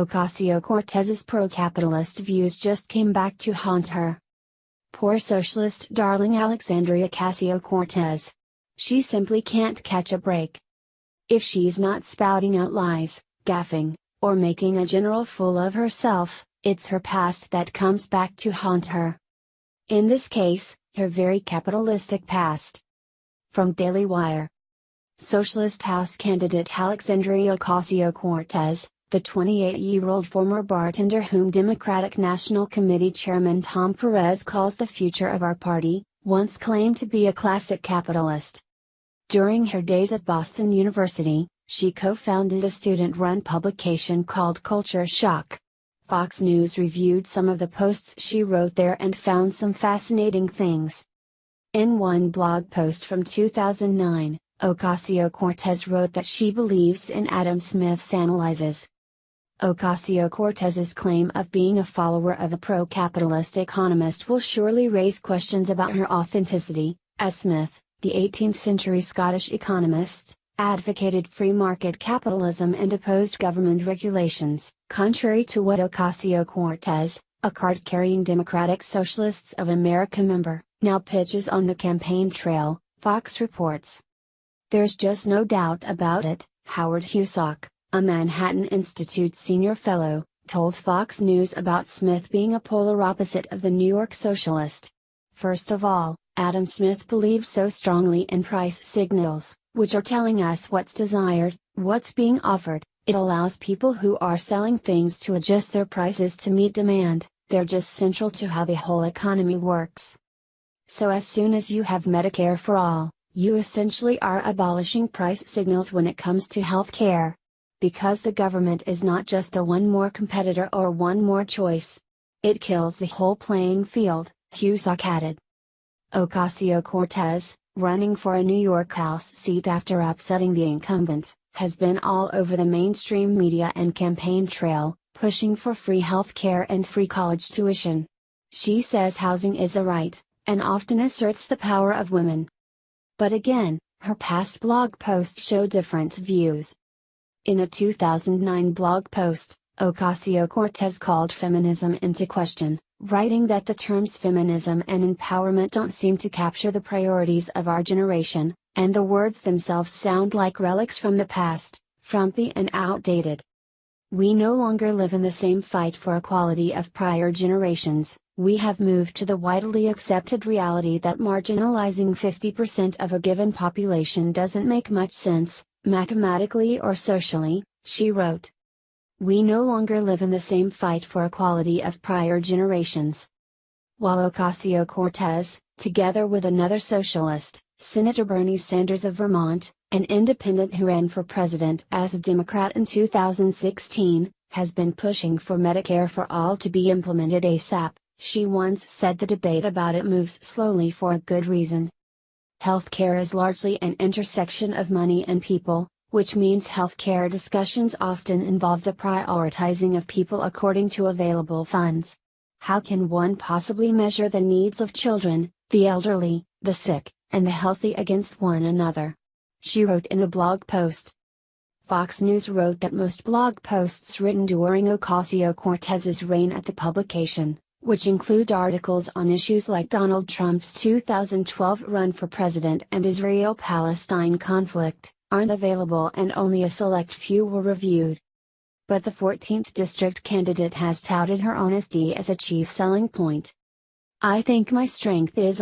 Ocasio-Cortez's pro-capitalist views just came back to haunt her. Poor socialist darling Alexandria Casio-Cortez. She simply can't catch a break. If she's not spouting out lies, gaffing, or making a general fool of herself, it's her past that comes back to haunt her. In this case, her very capitalistic past. From Daily Wire. Socialist House candidate Alexandria Ocasio-Cortez, the 28-year-old former bartender whom Democratic National Committee Chairman Tom Perez calls the future of our party, once claimed to be a classic capitalist. During her days at Boston University, she co-founded a student-run publication called Culture Shock. Fox News reviewed some of the posts she wrote there and found some fascinating things. In one blog post from 2009, Ocasio-Cortez wrote that she believes in Adam Smith's analyses. Ocasio-Cortez's claim of being a follower of a pro-capitalist economist will surely raise questions about her authenticity, as Smith, the 18th-century Scottish economist, advocated free market capitalism and opposed government regulations, contrary to what Ocasio-Cortez, a card-carrying Democratic Socialists of America member, now pitches on the campaign trail, Fox reports. There's just no doubt about it, Howard Husock, a Manhattan Institute senior fellow, told Fox News about Smith being a polar opposite of the New York socialist. First of all, Adam Smith believed so strongly in price signals, which are telling us what's desired, what's being offered. It allows people who are selling things to adjust their prices to meet demand. They're just central to how the whole economy works. So as soon as you have Medicare for all, you essentially are abolishing price signals when it comes to health care. Because the government is not just a one more competitor or one more choice. It kills the whole playing field, Husock added. Ocasio-Cortez, running for a New York House seat after upsetting the incumbent, has been all over the mainstream media and campaign trail, pushing for free health care and free college tuition. She says housing is a right, and often asserts the power of women. But again, her past blog posts show different views. In a 2009 blog post, Ocasio-Cortez called feminism into question, writing that the terms feminism and empowerment don't seem to capture the priorities of our generation, and the words themselves sound like relics from the past, frumpy and outdated. We no longer live in the same fight for equality of prior generations. We have moved to the widely accepted reality that marginalizing 50% of a given population doesn't make much sense, mathematically or socially, she wrote. We no longer live in the same fight for equality of prior generations. While Ocasio-Cortez, together with another socialist, Senator Bernie Sanders of Vermont, an independent who ran for president as a Democrat in 2016, has been pushing for Medicare for all to be implemented ASAP, she once said the debate about it moves slowly for a good reason. Healthcare is largely an intersection of money and people, which means healthcare discussions often involve the prioritizing of people according to available funds. How can one possibly measure the needs of children, the elderly, the sick, and the healthy against one another? She wrote in a blog post. Fox News wrote that most blog posts written during Ocasio-Cortez's reign at the publication, which include articles on issues like Donald Trump's 2012 run for president and Israel-Palestine conflict, aren't available and only a select few were reviewed. But the 14th district candidate has touted her honesty as a chief selling point. I think my strength is